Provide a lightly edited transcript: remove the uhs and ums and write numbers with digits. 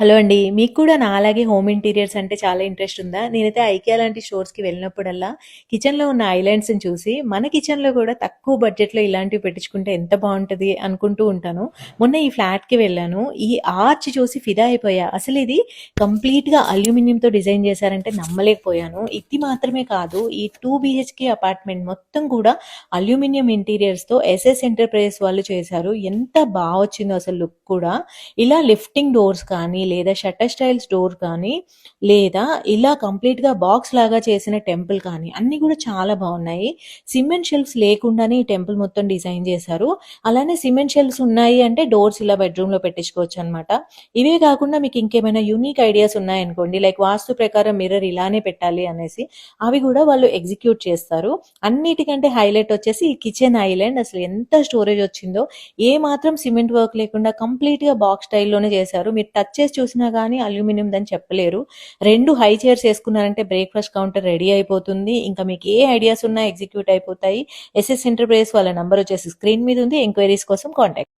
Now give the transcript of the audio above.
Hello అండి. మీకు కూడా నాలాగే హోమ్ ఇంటీరియర్స్ అంటే చాలా ఇంట్రెస్ట్ ఉందా? నేనైతే ఐకియా లాంటి స్టోర్స్‌కి వెళ్ళినప్పుడల్లా కిచెన్‌లో ఉన్న ఐలాండ్స్‌ని చూసి, మన కిచెన్‌లో కూడా తక్కువ బడ్జెట్‌లో ఇలాంటివి పెట్టించుకుంటే ఎంత బావుంటది అనుకుంటూ ఉంటాను. మొన్న ఈ ఫ్లాట్‌కి వెళ్ళాను. ఈ ఆర్చ్ చూసి ఫిదా అయిపోయా. అసలిది కంప్లీట్‌గా అల్యూమినియంతో డిజైన్ చేశారంటే నమ్మలేకపోయాను. ఇది మాత్రమే కాదు, ఈ 2 బీహెచ్‌కే అపార్ట్మెంట్ మొత్తం కూడా అల్యూమినియం ఇంటీరియర్స్‌తో ఎస్ఎస్ ఎంటర్‌ప్రైజెస్ వాళ్ళు చేశారు. ఎంత బా వచ్చిందో అసలు లుక్ కూడా. ఇలా లిఫ్టింగ్ డోర్స్ కానీ, లేదా షట్టర్ స్టైల్స్ డోర్ కానీ, లేదా ఇలా కంప్లీట్‌గా బాక్స్ లాగా చేసిన టెంపుల్ కానీ, అన్నీ కూడా చాలా బావున్నాయి. సిమెంట్ షెల్ఫ్స్ లేకుండానే ఈ టెంపుల్ మొత్తం డిజైన్ చేశారు. అలానే సిమెంట్ షెల్ఫ్స్ ఉన్నాయి అంటే డోర్స్ ఇలా బెడ్‌రూమ్‌లో పెట్టించుకోవచ్చనమాట. ఇవే కాకుండా మీకు ఇంకేమైనా యూనిక్ ఐడియాస్ ఉన్నాయనుకోండి, లైక్ వాస్తు ప్రకారం మిర్రర్ ఇలానే పెట్టాలి అనేసి, అవి కూడా వాళ్ళు ఎగ్జిక్యూట్ చేస్తారు. అన్నిటికంటే హైలైట్ వచ్చేసి ఈ కిచెన్ ఐలాండ్. అసలు ఎంత స్టోరేజ్ వచ్చిందో, ఏ మాత్రం సిమెంట్ వర్క్ లేకుండా కంప్లీట్‌గా బాక్స్ స్టైల్‌లోనే చేశారు. మీరు టచ్ చేసి చూసినా గానీ అల్యూమినియందని చెప్పలేరు. 2 హై చైర్స్ ఏసుకున్నారంటే బ్రేక్‌ఫాస్ట్ కౌంటర్ రెడీ అయిపోతుంది. ఇంకా మీకు ఏ ఐడియాస్ ఉన్నా ఎగ్జిక్యూట్ అయిపోతాయి. ఎస్ఎస్ ఎంటర్‌ప్రైజెస్ వాళ్ళ నంబర్ వచ్చేసి స్క్రీన్ మీద ఉంది. ఎంక్వైరీస్ కోసం కాంటాక్ట్